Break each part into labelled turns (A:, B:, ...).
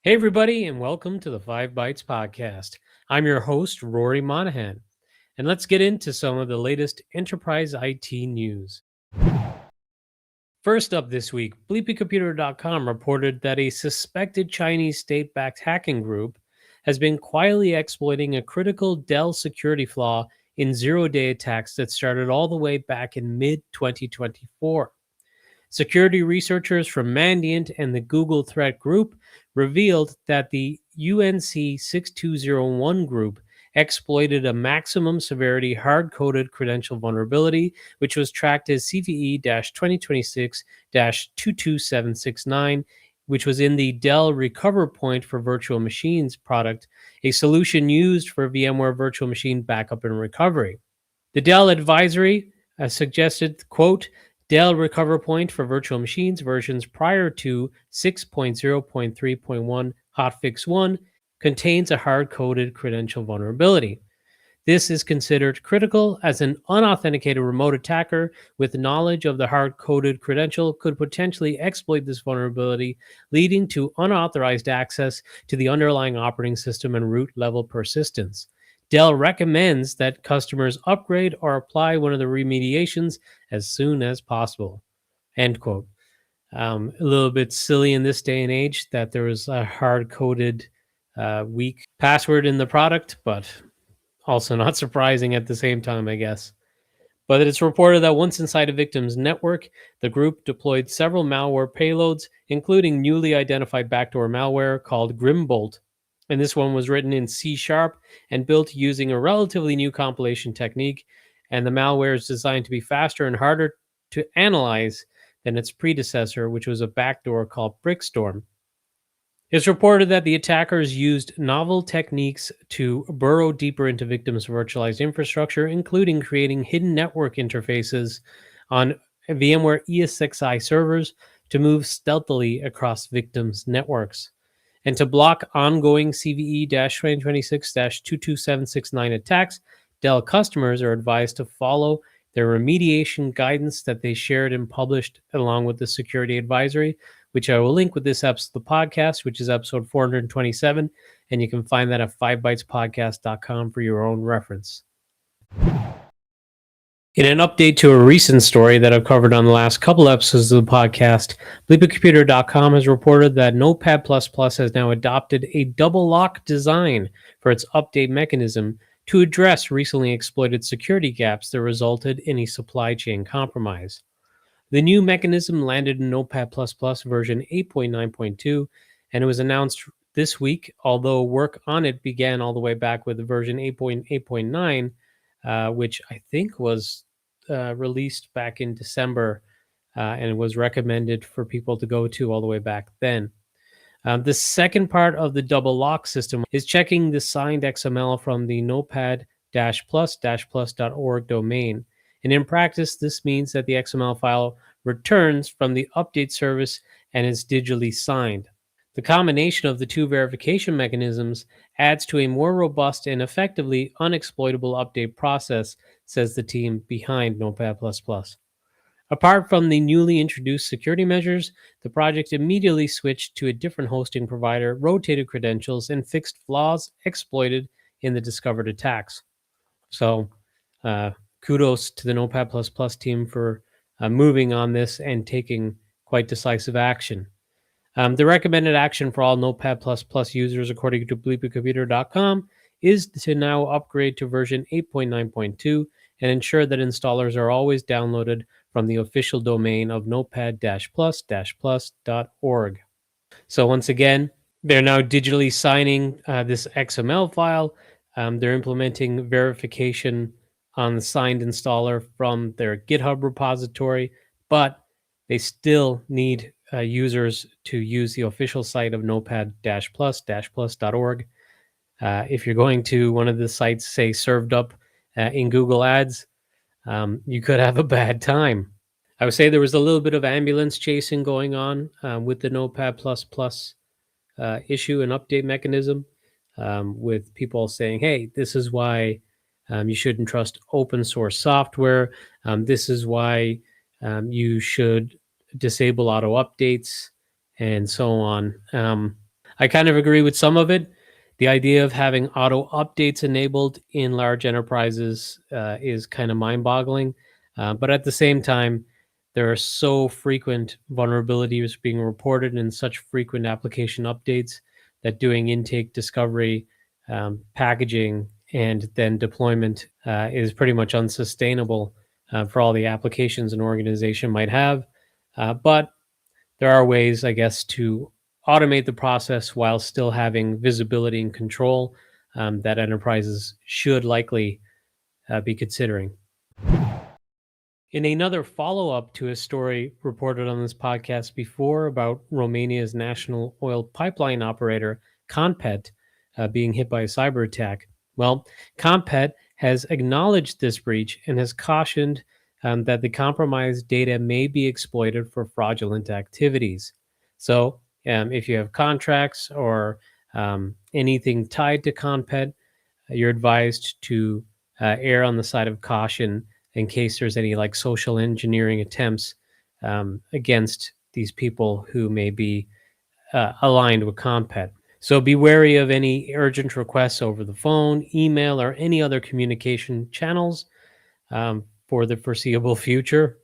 A: Hey, everybody, and welcome to the 5 Bytes Podcast. I'm your host, Rory Monahan, and let's get into some of the latest enterprise IT news. First up this week, BleepyComputer.com reported that a suspected Chinese state backed hacking group has been quietly exploiting a critical Dell security flaw in zero day attacks that started all the way back in mid 2024. Security researchers from Mandiant and the Google Threat Group revealed that the UNC 6201 group exploited a maximum severity hard coded credential vulnerability, which was tracked as CVE 2026 22769, which was in the Dell Recover Point for Virtual Machines product, a solution used for VMware virtual machine backup and recovery. The Dell advisory suggested, quote, Dell Recover Point for virtual machines versions prior to 6.0.3.1 Hotfix 1 contains a hard-coded credential vulnerability. This is considered critical as an unauthenticated remote attacker with knowledge of the hard-coded credential could potentially exploit this vulnerability, leading to unauthorized access to the underlying operating system and root level persistence. Dell recommends that customers upgrade or apply one of the remediations as soon as possible. End quote. A little bit silly in this day and age that there was a hard-coded weak password in the product, but also not surprising at the same time, I guess. But it's reported that once inside a victim's network, the group deployed several malware payloads, including newly identified backdoor malware called Grimbolt. And this one was written in C# and built using a relatively new compilation technique. And the malware is designed to be faster and harder to analyze than its predecessor, which was a backdoor called Brickstorm. It's reported that the attackers used novel techniques to burrow deeper into victims' virtualized infrastructure, including creating hidden network interfaces on VMware ESXi servers to move stealthily across victims' networks. And to block ongoing CVE 2026 22769 attacks, Dell customers are advised to follow their remediation guidance that they shared and published along with the security advisory, which I will link with this episode of the podcast, which is episode 427. And you can find that at 5bytespodcast.com for your own reference. In an update to a recent story that I've covered on the last couple episodes of the podcast, BleepyComputer.com has reported that Notepad++ has now adopted a double lock design for its update mechanism to address recently exploited security gaps that resulted in a supply chain compromise. The new mechanism landed in Notepad++ version 8.9.2, and it was announced this week, although work on it began all the way back with version 8.8.9, which I think was released back in December and was recommended for people to go to all the way back then. The second part of the double lock system is checking the signed XML from the notepad-plus-plus.org domain. And in practice, this means that the XML file returns from the update service and is digitally signed. The combination of the two verification mechanisms adds to a more robust and effectively unexploitable update process, says the team behind Notepad++. Apart from the newly introduced security measures, the project immediately switched to a different hosting provider, rotated credentials, and fixed flaws exploited in the discovered attacks. So, kudos to the Notepad++ team for moving on this and taking quite decisive action. The recommended action for all Notepad++ users, according to BleepyComputer.com, is to now upgrade to version 8.9.2 and ensure that installers are always downloaded from the official domain of notepad-plus-plus.org. So once again, they're now digitally signing this XML file. They're implementing verification on the signed installer from their GitHub repository, but they still need users to use the official site of notepad-plus-plus.org. If you're going to one of the sites, say, served up in Google Ads, you could have a bad time. I would say there was a little bit of ambulance chasing going on with the Notepad++ issue and update mechanism, with people saying, hey, this is why you shouldn't trust open source software. This is why you should disable auto updates and so on. I kind of agree with some of it. The idea of having auto updates enabled in large enterprises is kind of mind boggling. But at the same time, there are so frequent vulnerabilities being reported and such frequent application updates that doing intake, discovery, packaging, and then deployment is pretty much unsustainable for all the applications an organization might have. But there are ways, I guess, to automate the process while still having visibility and control that enterprises should likely be considering. In another follow up to a story reported on this podcast before about Romania's national oil pipeline operator, Conpet, being hit by a cyber attack, well, Conpet has acknowledged this breach and has cautioned that the compromised data may be exploited for fraudulent activities. So, if you have contracts or anything tied to Conpet, you're advised to err on the side of caution in case there's any like social engineering attempts against these people who may be aligned with Compet. So be wary of any urgent requests over the phone, email, or any other communication channels for the foreseeable future.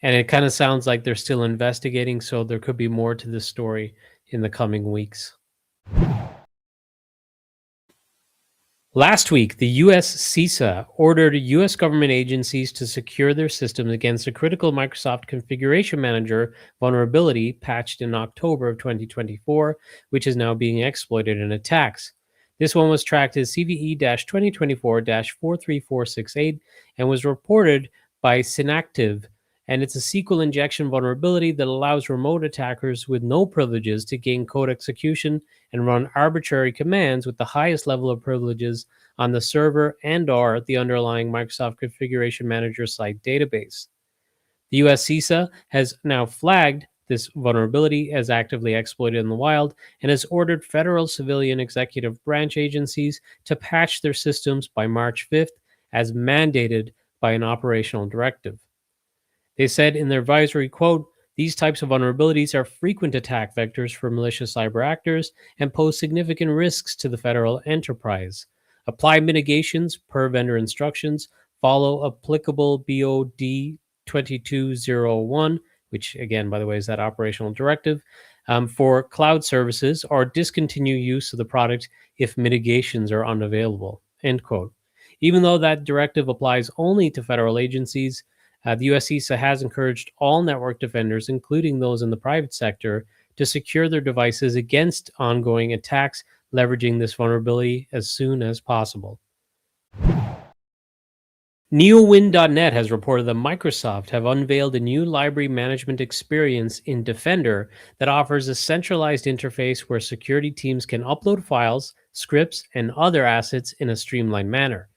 A: And it kind of sounds like they're still investigating, so there could be more to this story in the coming weeks. Last week, the US CISA ordered US government agencies to secure their systems against a critical Microsoft Configuration Manager vulnerability patched in October of 2024, which is now being exploited in attacks. This one was tracked as CVE 2024 43468 and was reported by Synactive. And it's a SQL injection vulnerability that allows remote attackers with no privileges to gain code execution and run arbitrary commands with the highest level of privileges on the server and or the underlying Microsoft Configuration Manager site database. The US CISA has now flagged this vulnerability as actively exploited in the wild and has ordered federal civilian executive branch agencies to patch their systems by March 5th as mandated by an operational directive. They said in their advisory, quote, "These types of vulnerabilities are frequent attack vectors for malicious cyber actors and pose significant risks to the federal enterprise. Apply mitigations per vendor instructions, follow applicable BOD 2201, which again, by the way, is that operational directive, for cloud services, or discontinue use of the product if mitigations are unavailable," end quote. Even though that directive applies only to federal agencies, the US CISA has encouraged all network defenders, including those in the private sector, to secure their devices against ongoing attacks leveraging this vulnerability as soon as possible. NeoWin.net has reported that Microsoft have unveiled a new library management experience in Defender that offers a centralized interface where security teams can upload files, scripts, and other assets in a streamlined manner.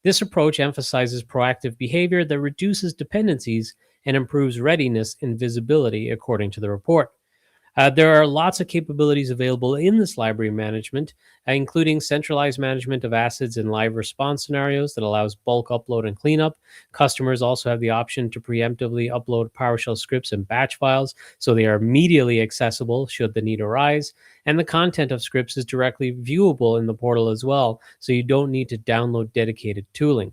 A: This approach emphasizes proactive behavior that reduces dependencies and improves readiness and visibility, according to the report. There are lots of capabilities available in this library management, including centralized management of assets in live response scenarios that allows bulk upload and cleanup. Customers also have the option to preemptively upload PowerShell scripts and batch files, so they are immediately accessible should the need arise. And the content of scripts is directly viewable in the portal as well, so you don't need to download dedicated tooling.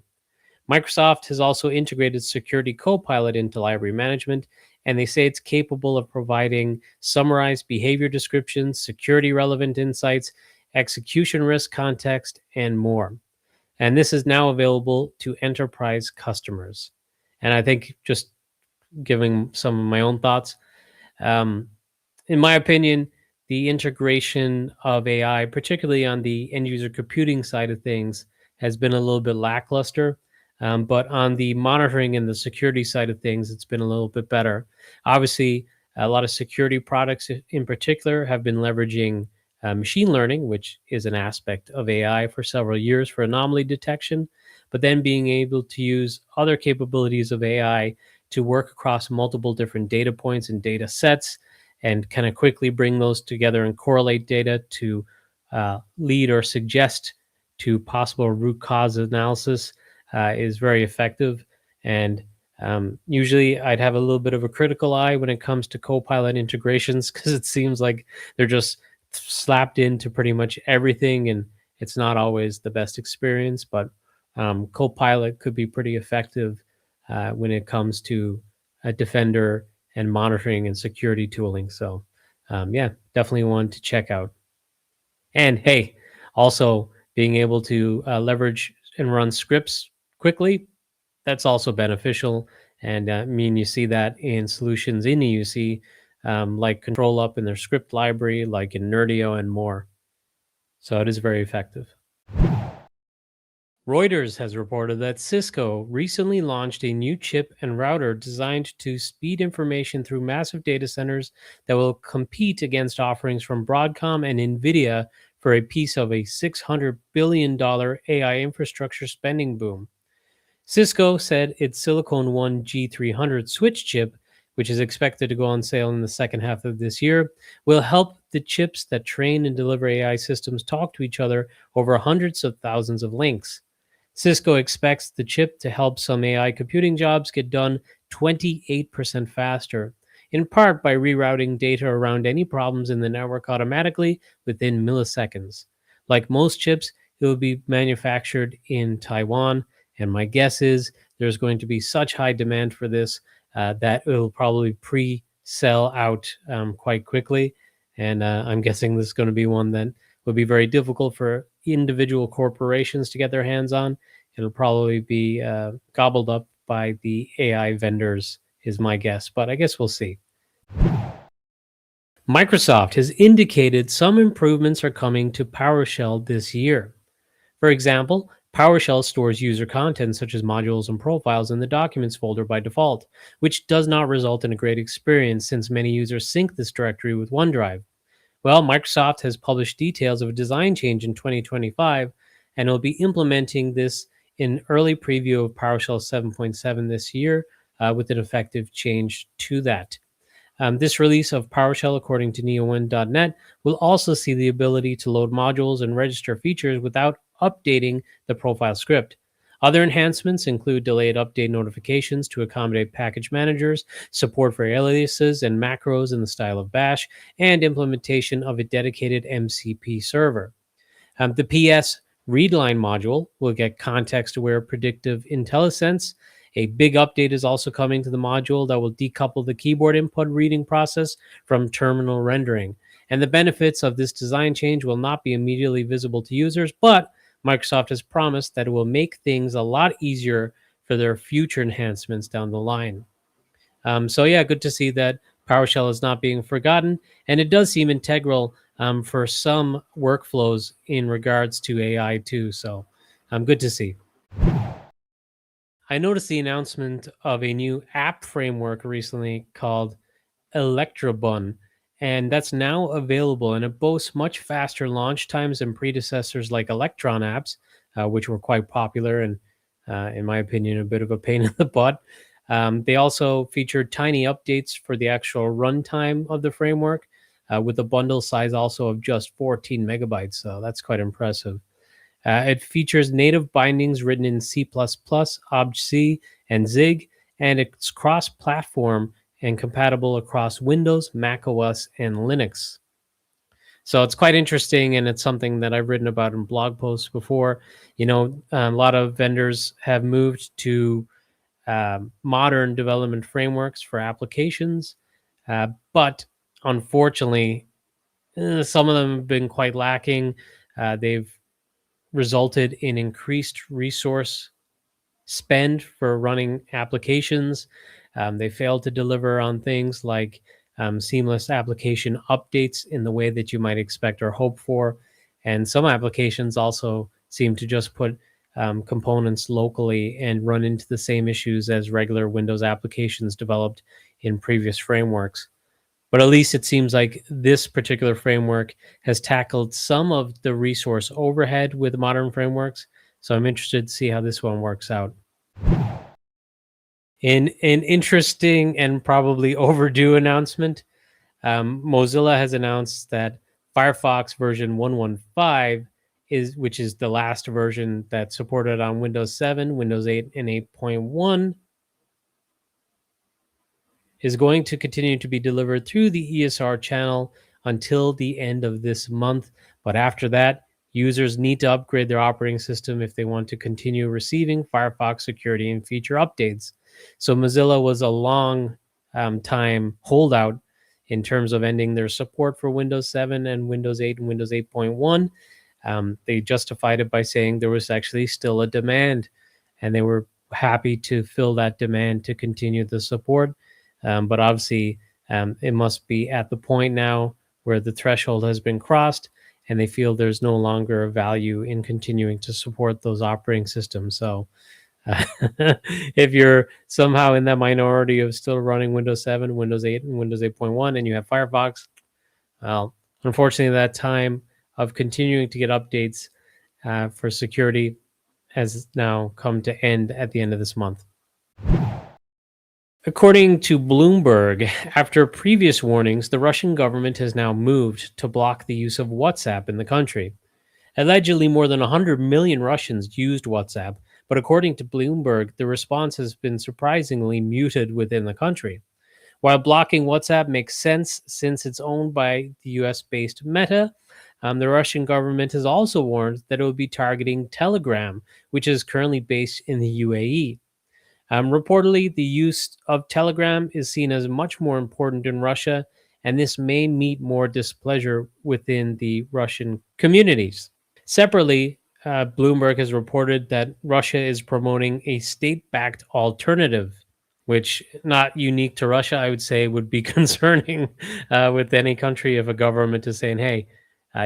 A: Microsoft has also integrated Security Copilot into library management, and they say it's capable of providing summarized behavior descriptions, security relevant insights, execution risk context, and more. And this is now available to enterprise customers. And I think, just giving some of my own thoughts, um, in my opinion, the integration of AI, particularly on the end user computing side of things, has been a little bit lackluster. But on the monitoring and the security side of things, it's been a little bit better. Obviously, a lot of security products in particular have been leveraging machine learning, which is an aspect of AI for several years for anomaly detection, but then being able to use other capabilities of AI to work across multiple different data points and data sets and kind of quickly bring those together and correlate data to lead or suggest to possible root cause analysis is very effective. And usually I'd have a little bit of a critical eye when it comes to Copilot integrations because it seems like they're just slapped into pretty much everything, and it's not always the best experience. But Copilot could be pretty effective when it comes to a Defender and monitoring and security tooling. So, yeah, definitely one to check out. And hey, also being able to leverage and run scripts quickly, that's also beneficial. And I mean, you see that in solutions in EUC, like Control Up in their script library, like in Nerdio and more. So it is very effective. Reuters has reported that Cisco recently launched a new chip and router designed to speed information through massive data centers that will compete against offerings from Broadcom and NVIDIA for a piece of a $600 billion AI infrastructure spending boom. Cisco said its Silicon One G300 switch chip, which is expected to go on sale in the second half of this year, will help the chips that train and deliver AI systems talk to each other over hundreds of thousands of links. Cisco expects the chip to help some AI computing jobs get done 28% faster, in part by rerouting data around any problems in the network automatically within milliseconds. Like most chips, it will be manufactured in Taiwan, and my guess is there's going to be such high demand for this that it will probably pre-sell out quite quickly. And I'm guessing this is going to be one that would be very difficult for individual corporations to get their hands on. It'll probably be gobbled up by the AI vendors, is my guess, but I guess we'll see. Microsoft has indicated some improvements are coming to PowerShell this year. For example, PowerShell stores user content such as modules and profiles in the Documents folder by default, which does not result in a great experience since many users sync this directory with OneDrive. Well, Microsoft has published details of a design change in 2025, and will be implementing this in early preview of PowerShell 7.7 this year with an effective change to that. This release of PowerShell, according to neowin.net, will also see the ability to load modules and register features without updating the profile script. Other enhancements include delayed update notifications to accommodate package managers, support for aliases and macros in the style of Bash, and implementation of a dedicated MCP server. The PS readline module will get context-aware predictive IntelliSense. A big update is also coming to the module that will decouple the keyboard input reading process from terminal rendering. And the benefits of this design change will not be immediately visible to users, but Microsoft has promised that it will make things a lot easier for their future enhancements down the line. So yeah, good to see that PowerShell is not being forgotten, and it does seem integral for some workflows in regards to AI too. So good to see. I noticed the announcement of a new app framework recently called Electrobun, and that's now available, and it boasts much faster launch times than predecessors like Electron apps, which were quite popular and, in my opinion, a bit of a pain in the butt. They also featured tiny updates for the actual runtime of the framework, with a bundle size also of just 14 megabytes. So that's quite impressive. It features native bindings written in C++, Obj-C, and Zig, and it's cross-platform and compatible across Windows, Mac OS, and Linux. So it's quite interesting, and it's something that I've written about in blog posts before. You know, a lot of vendors have moved to modern development frameworks for applications, but unfortunately, some of them have been quite lacking. They've resulted in increased resource spend for running applications. They failed to deliver on things like seamless application updates in the way that you might expect or hope for. And some applications also seem to just put components locally and run into the same issues as regular Windows applications developed in previous frameworks. But at least it seems like this particular framework has tackled some of the resource overhead with modern frameworks. So I'm interested to see how this one works out. In an interesting and probably overdue announcement, Mozilla has announced that Firefox version 115 which is the last version that's supported on Windows 7, Windows 8, and 8.1, is going to continue to be delivered through the ESR channel until the end of this month. But after that, users need to upgrade their operating system if they want to continue receiving Firefox security and feature updates. So Mozilla was a long time holdout in terms of ending their support for Windows 7 and Windows 8 and Windows 8.1. They justified it by saying there was actually still a demand, and they were happy to fill that demand to continue the support. But obviously, it must be at the point now where the threshold has been crossed, and they feel there's no longer value in continuing to support those operating systems. So, if you're somehow in that minority of still running Windows 7, Windows 8, and Windows 8.1, and you have Firefox, well, unfortunately, that time of continuing to get updates for security has now come to end at the end of this month. According to Bloomberg, after previous warnings, the Russian government has now moved to block the use of WhatsApp in the country. Allegedly, more than 100 million Russians used WhatsApp, but according to Bloomberg, the response has been surprisingly muted within the country. While blocking WhatsApp makes sense since it's owned by the US based Meta, the Russian government has also warned that it will be targeting Telegram, which is currently based in the UAE. Reportedly, the use of Telegram is seen as much more important in Russia, and this may meet more displeasure within the Russian communities. Separately, Bloomberg has reported that Russia is promoting a state backed alternative, which, not unique to Russia, I would say would be concerning with any country if a government is saying, hey,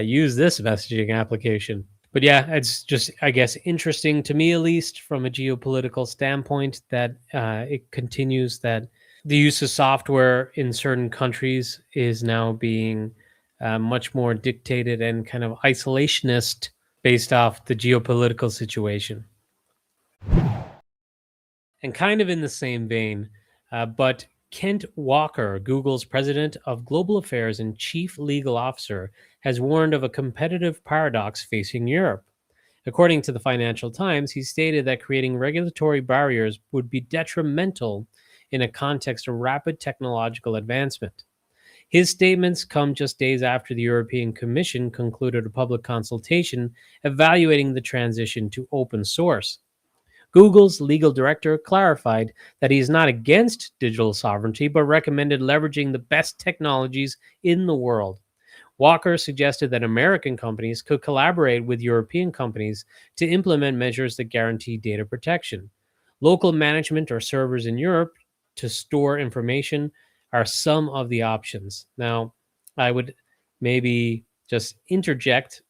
A: use this messaging application. But yeah, it's just, I guess, interesting to me, at least from a geopolitical standpoint, that it continues that the use of software in certain countries is now being much more dictated and kind of isolationist based off the geopolitical situation. And kind of in the same vein, but Kent Walker, Google's president of global affairs and chief legal officer, has warned of a competitive paradox facing Europe. According to the Financial Times, he stated that creating regulatory barriers would be detrimental in a context of rapid technological advancement. His statements come just days after the European Commission concluded a public consultation evaluating the transition to open source. Google's legal director clarified that he is not against digital sovereignty, but recommended leveraging the best technologies in the world. Walker suggested that American companies could collaborate with European companies to implement measures that guarantee data protection. Local management or servers in Europe to store information are some of the options. Now, I would maybe just interject,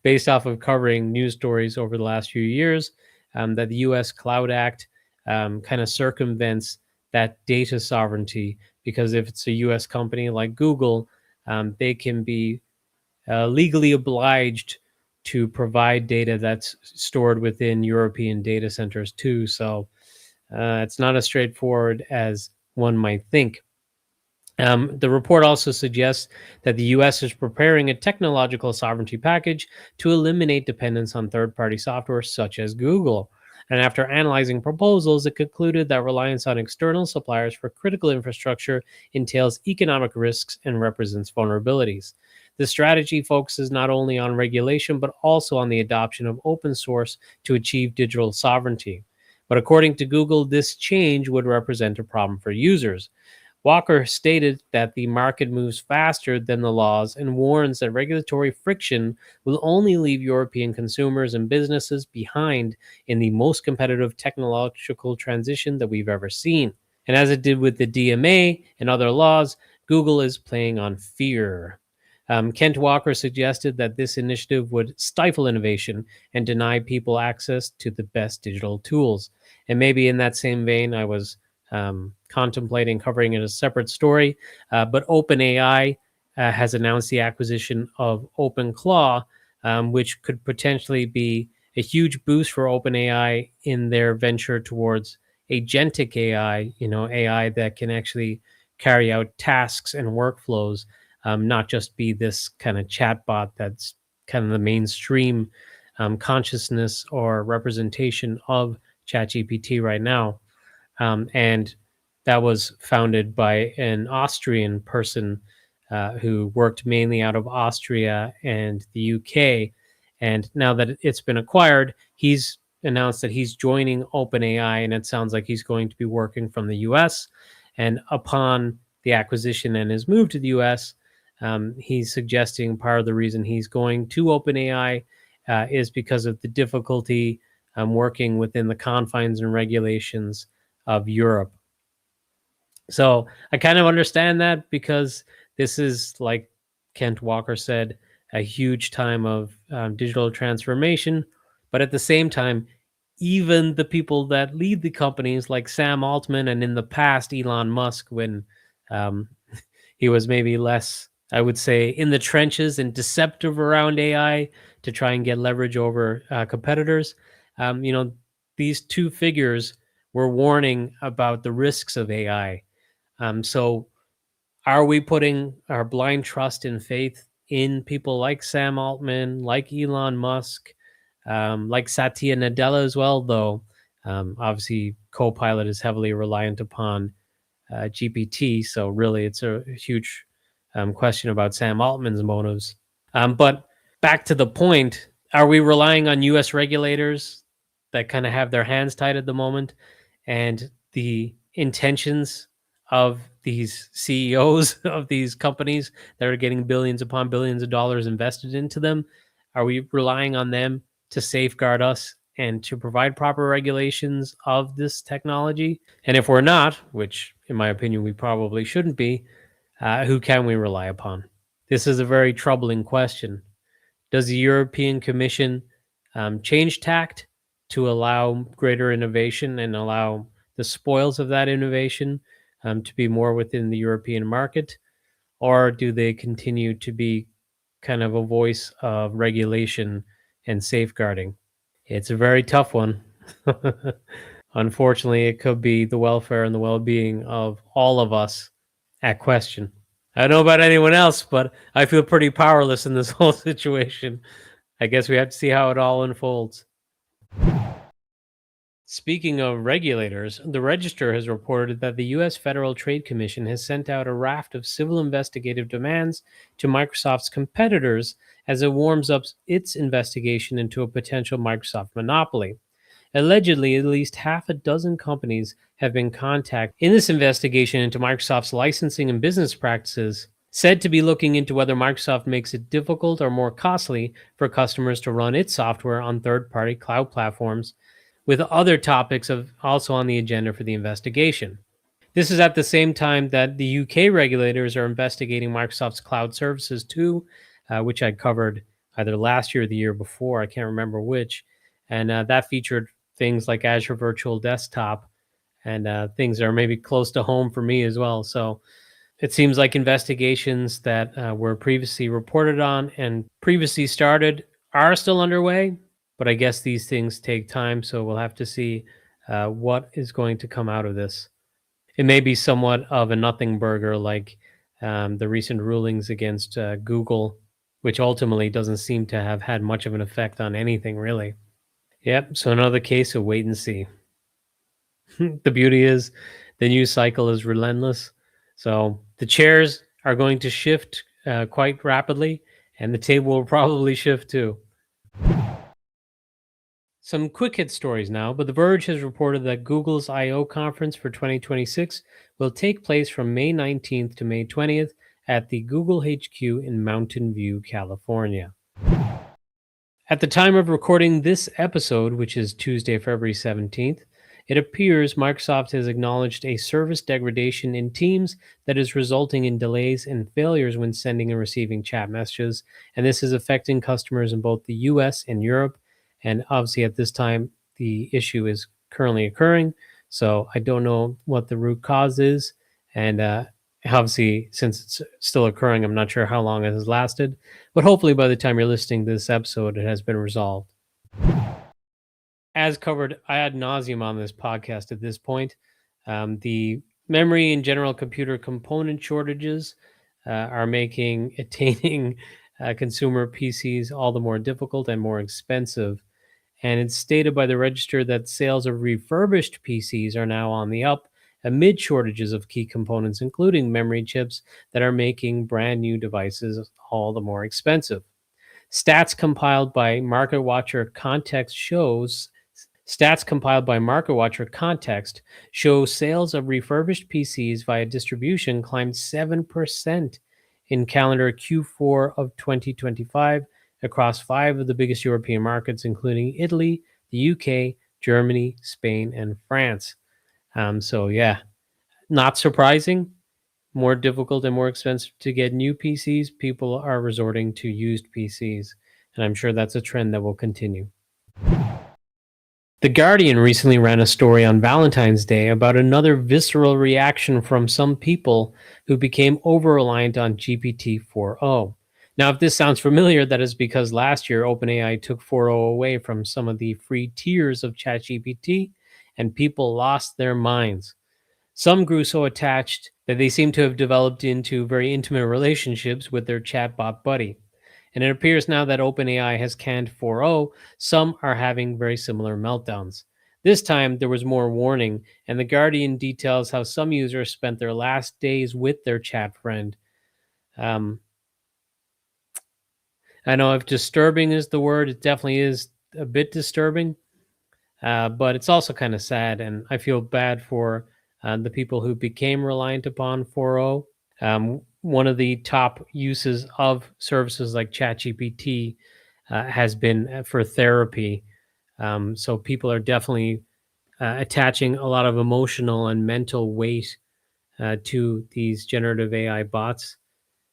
A: based off of covering news stories over the last few years, that the US Cloud Act kind of circumvents that data sovereignty, because if it's a US company like Google, they can be legally obliged to provide data that's stored within European data centers too. So it's not as straightforward as one might think. The report also suggests that the US is preparing a technological sovereignty package to eliminate dependence on third party software such as Google. And after analyzing proposals, it concluded that reliance on external suppliers for critical infrastructure entails economic risks and represents vulnerabilities. The strategy focuses not only on regulation, but also on the adoption of open source to achieve digital sovereignty. But according to Google, this change would represent a problem for users. Walker stated that the market moves faster than the laws and warns that regulatory friction will only leave European consumers and businesses behind in the most competitive technological transition that we've ever seen. And as it did with the DMA and other laws, Google is playing on fear. Kent Walker suggested that this initiative would stifle innovation and deny people access to the best digital tools. And maybe in that same vein, I was contemplating covering it as a separate story, but OpenAI has announced the acquisition of OpenClaw, which could potentially be a huge boost for OpenAI in their venture towards agentic AI, AI that can actually carry out tasks and workflows, not just be this kind of chatbot that's kind of the mainstream consciousness or representation of ChatGPT right now. And that was founded by an Austrian person who worked mainly out of Austria and the UK. And now that it's been acquired, he's announced that he's joining OpenAI, and it sounds like he's going to be working from the US. And upon the acquisition and his move to the US, he's suggesting part of the reason he's going to OpenAI is because of the difficulty working within the confines and regulations of Europe. So I kind of understand that, because this is, like Kent Walker said, a huge time of digital transformation. But at the same time, even the people that lead the companies, like Sam Altman and in the past Elon Musk, when um, he was maybe less, I would say, in the trenches and deceptive around AI to try and get leverage over competitors. You know, these two figures were warning about the risks of AI. So, are we putting our blind trust and faith in people like Sam Altman, like Elon Musk, like Satya Nadella as well? Though, obviously, Copilot is heavily reliant upon GPT. So really, it's a huge question about Sam Altman's motives. But back to the point, are we relying on U.S. regulators that kind of have their hands tied at the moment, and the intentions of these CEOs of these companies that are getting billions upon billions of dollars invested into them? Are we relying on them to safeguard us and to provide proper regulations of this technology? And if we're not, which in my opinion we probably shouldn't be, who can we rely upon? This is a very troubling question. Does the European Commission change tact to allow greater innovation and allow the spoils of that innovation to be more within the European market? Or do they continue to be kind of a voice of regulation and safeguarding? It's a very tough one. Unfortunately, it could be the welfare and the well being of all of us at question. I don't know about anyone else, but I feel pretty powerless in this whole situation. I guess we have to see how it all unfolds. Speaking of regulators, the Register has reported that the U.S. Federal Trade Commission has sent out a raft of civil investigative demands to Microsoft's competitors as it warms up its investigation into a potential Microsoft monopoly. Allegedly, at least half a dozen companies have been contacted in this investigation into Microsoft's licensing and business practices, said to be looking into whether Microsoft makes it difficult or more costly for customers to run its software on third-party cloud platforms, with other topics of also on the agenda for the investigation. This is at the same time that the UK regulators are investigating Microsoft's cloud services too, which I covered either last year or the year before. I can't remember which. And that featured things like Azure Virtual Desktop and things that are maybe close to home for me as well. So it seems like investigations that were previously reported on and previously started are still underway. But I guess these things take time. So we'll have to see what is going to come out of this. It may be somewhat of a nothing burger, like the recent rulings against Google, which ultimately doesn't seem to have had much of an effect on anything, really. Yep. So another case of wait and see. The beauty is the news cycle is relentless. So the chairs are going to shift quite rapidly, and the table will probably shift too. Some quick hit stories now, but The Verge has reported that Google's I/O conference for 2026 will take place from May 19th to May 20th at the Google HQ in Mountain View, California. At the time of recording this episode, which is Tuesday, February 17th, it appears Microsoft has acknowledged a service degradation in Teams that is resulting in delays and failures when sending and receiving chat messages, and this is affecting customers in both the US and Europe. And obviously, at this time, the issue is currently occurring, so I don't know what the root cause is. And obviously, since it's still occurring, I'm not sure how long it has lasted, but hopefully by the time you're listening to this episode, it has been resolved. As covered ad nauseum on this podcast at this point, the memory and general computer component shortages are making attaining consumer PCs all the more difficult and more expensive. And it's stated by the Register that sales of refurbished PCs are now on the up amid shortages of key components, including memory chips that are making brand new devices all the more expensive. Stats compiled by MarketWatcher Context shows Stats compiled by MarketWatcher Context show sales of refurbished PCs via distribution climbed 7% in calendar Q4 of 2025 across five of the biggest European markets, including Italy, the UK, Germany, Spain, and France. So, yeah, not surprising. More difficult and more expensive to get new PCs. People are resorting to used PCs. And I'm sure that's a trend that will continue. The Guardian recently ran a story on Valentine's Day about another visceral reaction from some people who became over reliant on GPT 4.0. Now, if this sounds familiar, that is because last year OpenAI took 4.0 away from some of the free tiers of ChatGPT, and people lost their minds. Some grew so attached that they seem to have developed into very intimate relationships with their chatbot buddy. And it appears now that OpenAI has canned 4.0, some are having very similar meltdowns. This time, there was more warning, and The Guardian details how some users spent their last days with their chat friend. Um, I know if disturbing is the word, it definitely is a bit disturbing, but it's also kind of sad, and I feel bad for the people who became reliant upon 4.0. One of the top uses of services like ChatGPT has been for therapy. So people are definitely attaching a lot of emotional and mental weight to these generative AI bots,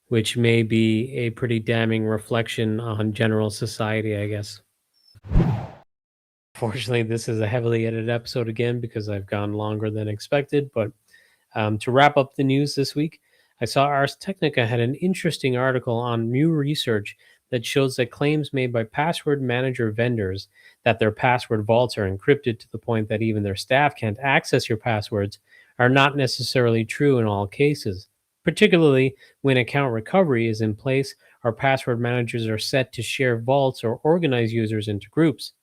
A: which may be a pretty damning reflection on general society, I guess. Fortunately, this is a heavily edited episode again because I've gone longer than expected. But to wrap up the news this week, I saw Ars Technica had an interesting article on new research that shows that claims made by password manager vendors that their password vaults are encrypted to the point that even their staff can't access your passwords are not necessarily true in all cases, particularly when account recovery is in place or password managers are set to share vaults or organize users into groups.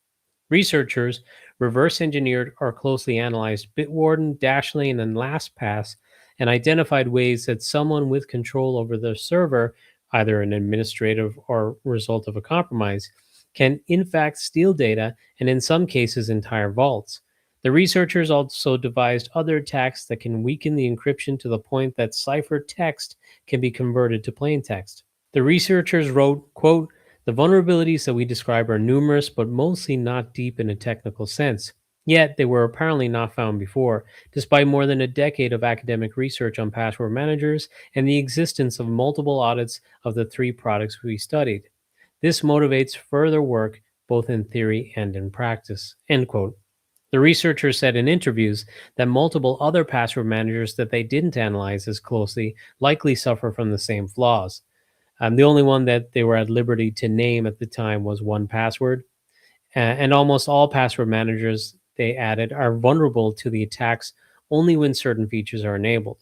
A: Researchers reverse engineered or closely analyzed Bitwarden, Dashlane, and LastPass and identified ways that someone with control over the server, either an administrative or result of a compromise, can in fact steal data and in some cases entire vaults. The researchers also devised other attacks that can weaken the encryption to the point that ciphered text can be converted to plain text. The researchers wrote, quote, "The vulnerabilities that we describe are numerous, but mostly not deep in a technical sense. Yet they were apparently not found before, despite more than a decade of academic research on password managers and the existence of multiple audits of the three products we studied. This motivates further work, both in theory and in practice." End quote. The researchers said in interviews that multiple other password managers that they didn't analyze as closely likely suffer from the same flaws. The only one that they were at liberty to name at the time was 1Password. And almost all password managers, they added, are vulnerable to the attacks only when certain features are enabled.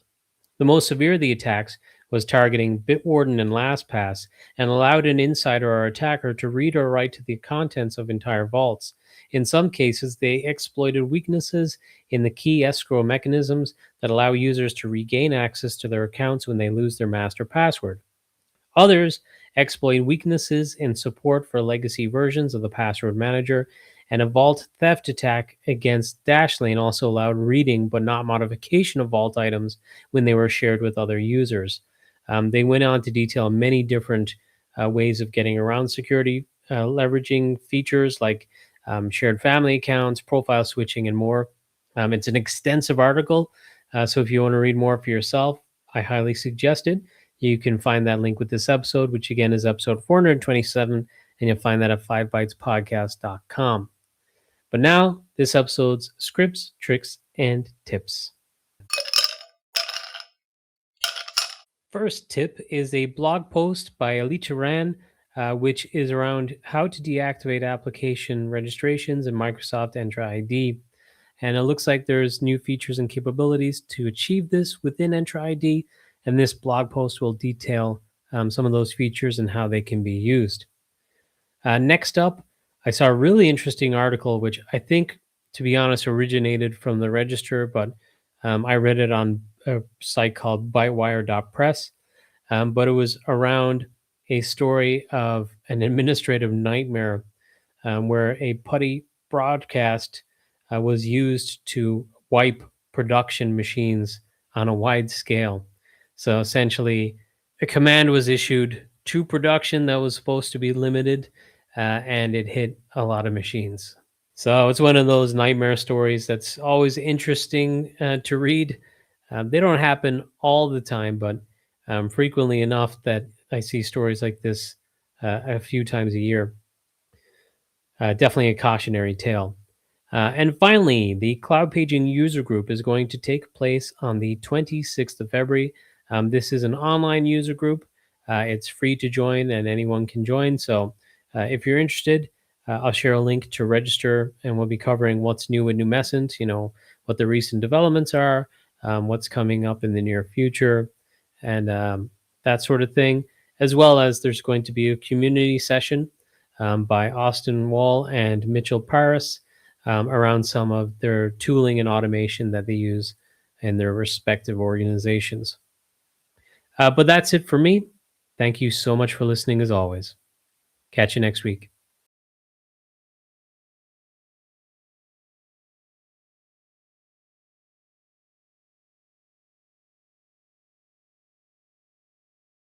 A: The most severe of the attacks was targeting Bitwarden and LastPass and allowed an insider or attacker to read or write to the contents of entire vaults. In some cases, they exploited weaknesses in the key escrow mechanisms that allow users to regain access to their accounts when they lose their master password. Others exploit weaknesses in support for legacy versions of the password manager, and a vault theft attack against Dashlane also allowed reading but not modification of vault items when they were shared with other users. They went on to detail many different ways of getting around security, leveraging features like shared family accounts, profile switching, and more. It's an extensive article, so if you want to read more for yourself, I highly suggest it. You can find that link with this episode, which again is episode 427, and you'll find that at 5bytespodcast.com. But now, this episode's scripts, tricks, and tips. First tip is a blog post by Electrobun, which is around how to deactivate application registrations in Microsoft Entra ID. And it looks like there's new features and capabilities to achieve this within Entra ID, and this blog post will detail some of those features and how they can be used. Next up, I saw a really interesting article, which I think, to be honest, originated from the Register, but I read it on a site called bitewire.press, but it was around a story of an administrative nightmare where a putty broadcast was used to wipe production machines on a wide scale. So essentially, a command was issued to production that was supposed to be limited, and it hit a lot of machines. So it's one of those nightmare stories that's always interesting to read. They don't happen all the time, but frequently enough that I see stories like this a few times a year. Definitely a cautionary tale. And finally, the Cloudpaging user group is going to take place on the 26th of February. This is an online user group. It's free to join and anyone can join. So if you're interested, I'll share a link to register and we'll be covering what's new with Numescent, what the recent developments are, what's coming up in the near future, and that sort of thing. As well as there's going to be a community session by Austin Wall and Mitchell Paris around some of their tooling and automation that they use in their respective organizations. But that's it for me. Thank you so much for listening as always. Catch you next week.